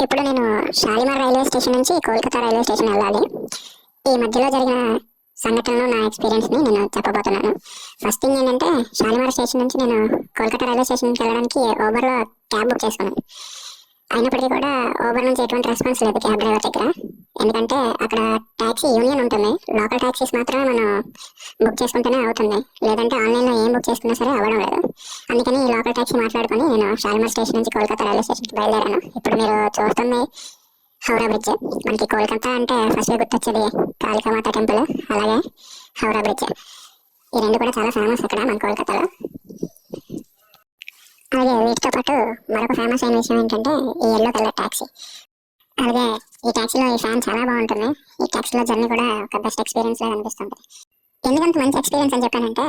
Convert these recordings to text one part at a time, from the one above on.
ఇప్పుడు నేను Shalimar railway station నుంచి కోల్కతా రైల్వే స్టేషన్ వెళ్ళాలి. ఈ మధ్యలో జరిగిన సంఘటనలు నా ఎక్స్పీరియన్స్ని నేను చెప్పబోతున్నాను. ఫస్ట్ థింగ్ ఏంటంటే, షాలిమార్ స్టేషన్ నుంచి నేను కోల్కతా రైల్వే స్టేషన్కి వెళ్ళడానికి ఓబర్లో క్యాబ్ బుక్ చేసుకున్నాను. అయినప్పటికీ కూడా ఓబర్ నుంచి ఎటువంటి రెస్పాన్స్ లేదు క్యాబ్ డ్రైవర్ దగ్గర. ఎందుకంటే అక్కడ ట్యాక్సీ యూనియన్ ఉంటుంది. లోకల్ ట్యాక్సీస్ మాత్రమే మనం బుక్ చేసుకుంటేనే అవుతుంది, లేదంటే ఆన్లైన్లో ఏం బుక్ చేసుకున్నా సరే అవ్వడం లేదు. అందుకని ఈ లోకల్ ట్యాక్సీ మాట్లాడుకొని నేను షాలిమార్ స్టేషన్ నుంచి కోల్కతా రైల్వే స్టేషన్కి బయలుదేరాను. ఇప్పుడు మీరు చూస్తుంది హౌరా బ్రిడ్జ్. మనకి కోల్కతా అంటే ఫస్ట్ గుర్తొచ్చేది కాళికామాత టెంపుల్, అలాగే హౌరా బ్రిడ్జ్. ఈ రెండు కూడా చాలా ఫేమస్ అక్కడ మన కోల్కతాలో. అలాగే వీటితో పాటు మరొక ఫేమస్ అయిన విషయం ఏంటంటే ఈ ఎల్లో కలర్ ట్యాక్సీ. అలాగే ఈ ట్యాక్సీలో ఈ ఫ్యాన్ చాలా బాగుంటుంది. ఈ ట్యాక్సీలో జర్నీ కూడా ఒక బెస్ట్ ఎక్స్పీరియన్స్ లాగా అనిపిస్తుంది. ఎందుకంత మంచి ఎక్స్పీరియన్స్ అని చెప్పానంటే,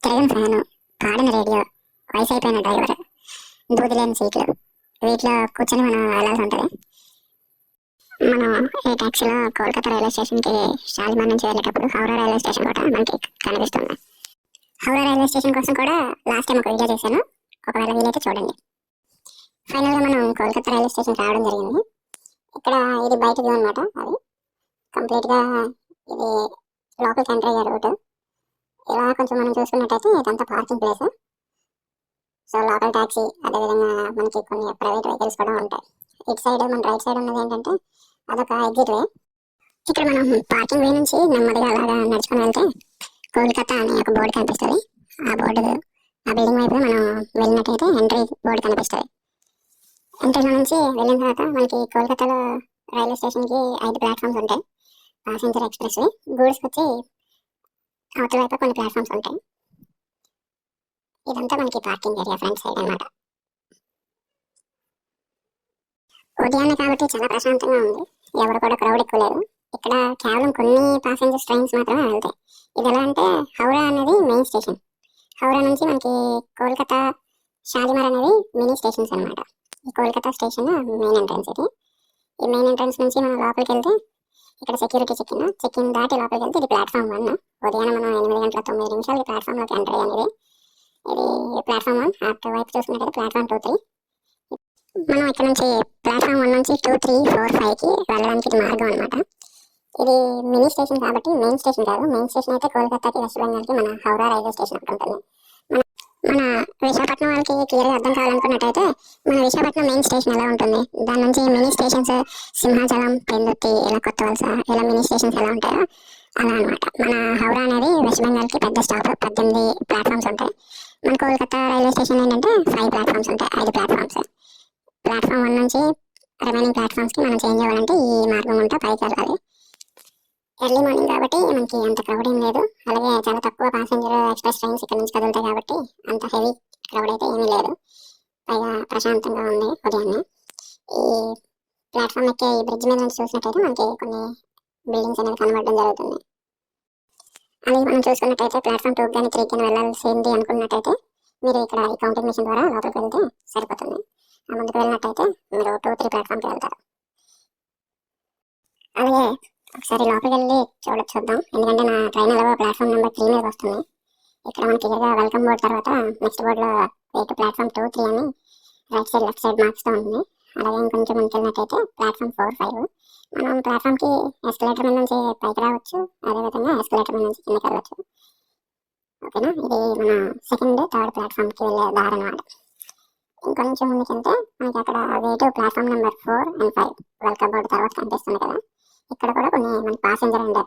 తిరగని ఫ్యాను, పాడిన రేడియో, వయసు అయిపోయిన డ్రైవర్, దూది లేని సీట్లు, వీటిలో కూర్చొని మనం వెళ్ళాల్సి ఉంటుంది. మనం ఈ ట్యాక్సీలో కోల్కతా రైల్వే స్టేషన్కి షాలిమార్ నుంచి వెళ్ళేటప్పుడు హౌరా రైల్వే స్టేషన్ కూడా మనకి కనిపిస్తుంది. హౌరా రైల్వే స్టేషన్ కోసం కూడా లాస్ట్ టైం ఒక వీడియో చేశాను, ఒకవేళ వీలైతే చూడండి. ఫైనల్గా మనం కోల్కతా రైల్వే స్టేషన్ రావడం జరిగింది. ఇక్కడ ఇది బయట వ్యూ అనమాట. అది కంప్లీట్గా ఇది లోపలికి ఎంటర్ అయ్యే రూట్. ఇలా కొంచెం మనం చూసుకున్నట్టయితే ఇదంతా parking place. So local taxi, అదేవిధంగా మనకి కొన్ని ప్రైవేట్ వెహికల్స్ కూడా ఉంటాయి. ఇటు సైడ్ మన రైట్ సైడ్ ఉన్నది ఏంటంటే అదొక ఎగ్జిట్ వే. ఇక్కడ మనం పార్కింగ్ వే నుంచి నెమ్మదిగా అలాగా నడుచుకుని వెళ్తే కోల్కతా అనే ఒక బోర్డు కనిపిస్తుంది. ఆ బిల్డింగ్ వైపు మనం వెళ్ళినట్టయితే ఎంట్రీ బోర్డు కనిపిస్తుంది. ఎంట్రీలో నుంచి వెళ్ళిన తర్వాత మనకి కోల్కతాలో రైల్వే స్టేషన్కి 5 ప్లాట్ఫామ్స్ ఉంటాయి. ప్యాసింజర్ ఎక్స్ప్రెస్ వే, గూడ్స్కి వచ్చి అవతల వైపు కొన్ని ప్లాట్ఫామ్స్ ఉంటాయి. ఇదంతా మనకి పార్కింగ్ ఏరియా ఫ్రంట్ సైడ్ అనమాట. ఉదయాన్నే కాబట్టి చాలా ప్రశాంతంగా ఉంది. ఎవరు కూడా క్రౌడ్ ఎక్కువ లేదు. ఇక్కడ కేవలం కొన్ని ప్యాసింజర్స్ ట్రైన్స్ మాత్రమే వెళ్తాయి. ఇది ఎలా అంటే, హౌరా అనేది మెయిన్ స్టేషన్. హౌరా నుంచి మనకి కోల్కతా షాలిమార్ అనేది మినీ స్టేషన్స్ అనమాట. ఈ కోల్కతా స్టేషన్ మెయిన్ ఎంట్రన్స్ ఇది. ఈ మెయిన్ ఎంట్రన్స్ నుంచి మనం లోపలికి వెళ్తే ఇక్కడ సెక్యూరిటీ చెక్ ఇన్ దాటి లోపలికి వెళ్తే ఇది ప్లాట్ఫామ్ 1. ఉదయాన్నే మనం 8:09 ఈ ప్లాట్ఫామ్లోకి ఎంటర్ అయ్యాను. ఇది ప్లాట్ఫామ్ 1. అటు వైపు చూసుకున్నట్టయితే ప్లాట్ఫామ్ 2, 3. మనం ఇక్కడ నుంచి ప్లాట్ఫామ్ 1 నుంచి 2, 3, 4, 5కి వెళ్ళడానికి ఇది మార్గం అనమాట. ఇది మినీ స్టేషన్ కాబట్టి మెయిన్ స్టేషన్ కాదు. మెయిన్ స్టేషన్ అయితే కోల్కతాకి, వెస్ట్ బెంగాల్కి మన హౌరా రైల్వే స్టేషన్ అక్కడ ఉంటుంది. మన విశాఖపట్నం వాళ్ళకి క్లియర్గా అర్థం కావాలనుకున్నట్టయితే, మన విశాఖపట్నం మెయిన్ స్టేషన్ ఎలా ఉంటుంది, దాని నుంచి మినీ స్టేషన్స్ సింహాచలం, పెందుర్తి, ఇలా కొత్త వలస, ఇలా మినీ స్టేషన్స్ ఎలా ఉంటాయో అలా అనమాట. మన హౌరా అనేది వెస్ట్ బెంగాల్కి పెద్ద స్టాప్. 18 ప్లాట్ఫామ్స్ ఉంటాయి. మన కోల్కతా రైల్వే స్టేషన్ ఏంటంటే 5 ప్లాట్ఫామ్స్ ఉంటాయి. 5 ప్లాట్ఫామ్స్. ప్లాట్ఫామ్ 1 నుంచి రిమైనింగ్ ప్లాట్ఫామ్స్కి మనం చేంజ్ అవ్వాలంటే ఈ మార్గం ఉంటే పైకి వెళ్ళాలి. ఎర్లీ మార్నింగ్ కాబట్టి మనకి అంత క్రౌడ్ ఏం లేదు. అలాగే చాలా తక్కువ ప్యాసింజర్ ఎక్స్ప్రెస్ ట్రైన్స్ ఇక్కడ నుంచి కదులుతాయి కాబట్టి అంత హెవీ క్రౌడ్ అయితే ఏమీ లేదు. పైగా ప్రశాంతంగా ఉంది ఉదయాన్నే. ఈ ప్లాట్ఫామ్ ఎక్కే ఈ బ్రిడ్జ్ మీద నుంచి చూసినట్టయితే మనకి కొన్ని బిల్డింగ్స్ అనేది కనబడడం జరుగుతుంది. అలాగే మనం చూసుకున్నట్టయితే ప్లాట్ఫామ్ 2 కానీ 3 కానీ వెళ్ళాల్సింది అనుకున్నట్టయితే మీరు ఇక్కడ ఈ కౌంటింగ్ మిషన్ ద్వారా లోపలికి వెళ్తే సరిపోతుంది. ముందుకు వెళ్ళినట్టయితే మీరు 2, 3 ప్లాట్ఫామ్కి వెళ్తారు. అలాగే ఒకసారి లోపలికి వెళ్ళి చూద్దాం. ఎందుకంటే నా ట్రైన్ ఎలాగో ప్లాట్ఫామ్ నెంబర్ 3 మీద వస్తుంది. ఇక్కడ మనకి క్లియర్గా వెల్కమ్ బోర్డ్ తర్వాత నెక్స్ట్ బోర్డులో ప్లాట్ఫామ్ 2, 3 అని రైట్ సైడ్ లెఫ్ట్ సైడ్ మార్క్స్తో ఉంది. అలాగే ఇంకొంచెం ముందుకు వెళ్ళినట్టయితే ప్లాట్ఫామ్ 4, 5. మనం ప్లాట్ఫామ్కి ఎస్కలేటర్ మీద నుంచి పైకి రావచ్చు, అదేవిధంగా ఎస్కలేటర్ మీద నుంచి కిందకి వెళ్ళవచ్చు. ఓకేనా, ఇది మన సెకండ్, థర్డ్ ప్లాట్ఫామ్కి వెళ్ళే దారి అనమాట. ఇంకొంచెం ముందుకు వెళ్తే మనకి అక్కడ platform number 4 and 5 welcome board తర్వాత కనిపిస్తుంది కదా. ఇక్కడ కూడా కొన్ని మనకి ప్యాసింజర్ అండ్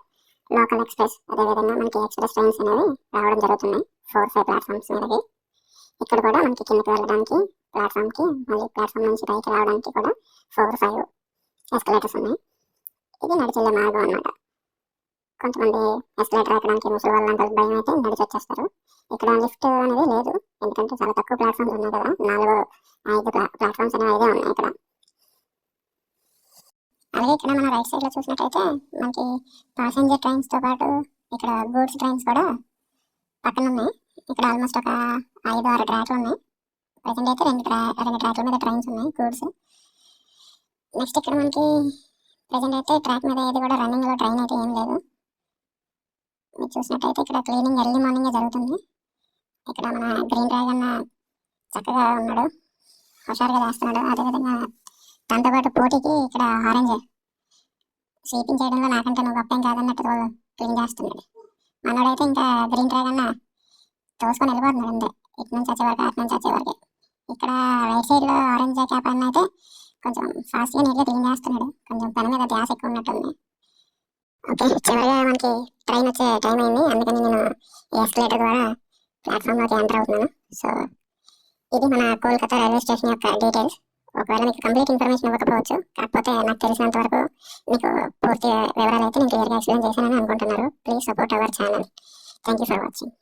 లోకల్ ఎక్స్ప్రెస్, అదేవిధంగా మనకి ఎక్స్ప్రెస్ ట్రైన్స్ అనేవి రావడం జరుగుతున్నాయి 4, 5 ప్లాట్ఫామ్స్ మీదకి. ఇక్కడ కూడా మనకి కిందకి వెళ్ళడానికి ప్లాట్ఫామ్కి, మళ్ళీ ప్లాట్ఫామ్ నుంచి పైకి రావడానికి కూడా 4, 5 ఎస్కలేటర్స్ ఉన్నాయి. ఇది నడిచెళ్ళే మార్గం అనమాట. కొంతమంది ఎస్కలేటర్ ఎక్కడానికి ముసలి వాళ్ళంతా భయం అయితే నడిచి వచ్చేస్తారు. ఇక్కడ లిఫ్ట్ అనేది లేదు, ఎందుకంటే చాలా తక్కువ ప్లాట్ఫామ్స్ ఉన్నాయి కదా. 4, 5 ప్లాట్ఫామ్స్ అనేవి అయితే ఉన్నాయి ఇక్కడ. అలాగే ఇక్కడ మన రైట్ సైడ్లో చూసినట్టయితే మనకి ప్యాసింజర్ ట్రైన్స్తో పాటు ఇక్కడ గూడ్స్ ట్రైన్స్ కూడా పక్కన ఉన్నాయి. ఇక్కడ ఆల్మోస్ట్ ఒక 5, 6 ట్రాక్లు ఉన్నాయి. ప్రజెంట్ అయితే 2 ట్రాక్ల మీద ట్రైన్స్ ఉన్నాయి గూడ్స్. నెక్స్ట్ ఇక్కడ మనకి ప్రజెంట్ అయితే ట్రాక్ మీద ఏది కూడా రన్నింగ్లో ట్రైన్ అయితే ఏం లేదు. మీరు చూసినట్టయితే ఇక్కడ క్లీనింగ్ ఎర్లీ మార్నింగే జరుగుతుంది. ఇక్కడ మన గ్రీన్ డ్రాగన్ చక్కగా ఉన్నాడు, హుషారుగా చేస్తున్నాడు. అదేవిధంగా దాంతోపాటు పోటీకి ఇక్కడ ఆరెంజ్ స్వీపింగ్ చేయడంలో నాకంటే నువ్వు గొప్పేం కాదన్నట్టు వాళ్ళు క్లీన్ చేస్తున్నాడు. మనోడైతే ఇంకా గ్రీన్ డ్రాగన్ తోసుకొని వెళ్ళిపోతున్నాడు అంతే, ఇటు నుంచి వచ్చే వరకు అటు నుంచి వచ్చే వరకు. ఇక్కడ రైట్ సైడ్ లో ఆరెంజ్ క్యాప్ అన్న అయితే కొంచెం ఫాస్ట్ గా నీట్ గా క్లీన్ చేస్తున్నాడు, కొంచెం పని మీద ధ్యాస ఎక్కువ ఉన్నట్టుంది. ఓకే, చివరిగా మనకి ట్రైన్ వచ్చే టైం అయింది, అందుకని నేను ఎస్కలేటర్ ద్వారా ప్లాట్ఫామ్ లోకి ఎంటర్ అవుతున్నాను. సో ఇది మన కోల్కతా రైల్వే స్టేషన్ యొక్క డీటెయిల్స్. ఒకవేళ మీకు కంప్లీట్ ఇన్ఫర్మేషన్ ఇవ్వకపోవచ్చు, కాకపోతే నాకు తెలిసినంత వరకు మీకు పూర్తి వివరాలు అయితే నేను క్లియర్గా ఎక్స్ప్లెయిన్ చేశానని అనుకుంటున్నారు. Please support our channel. Thank you for watching.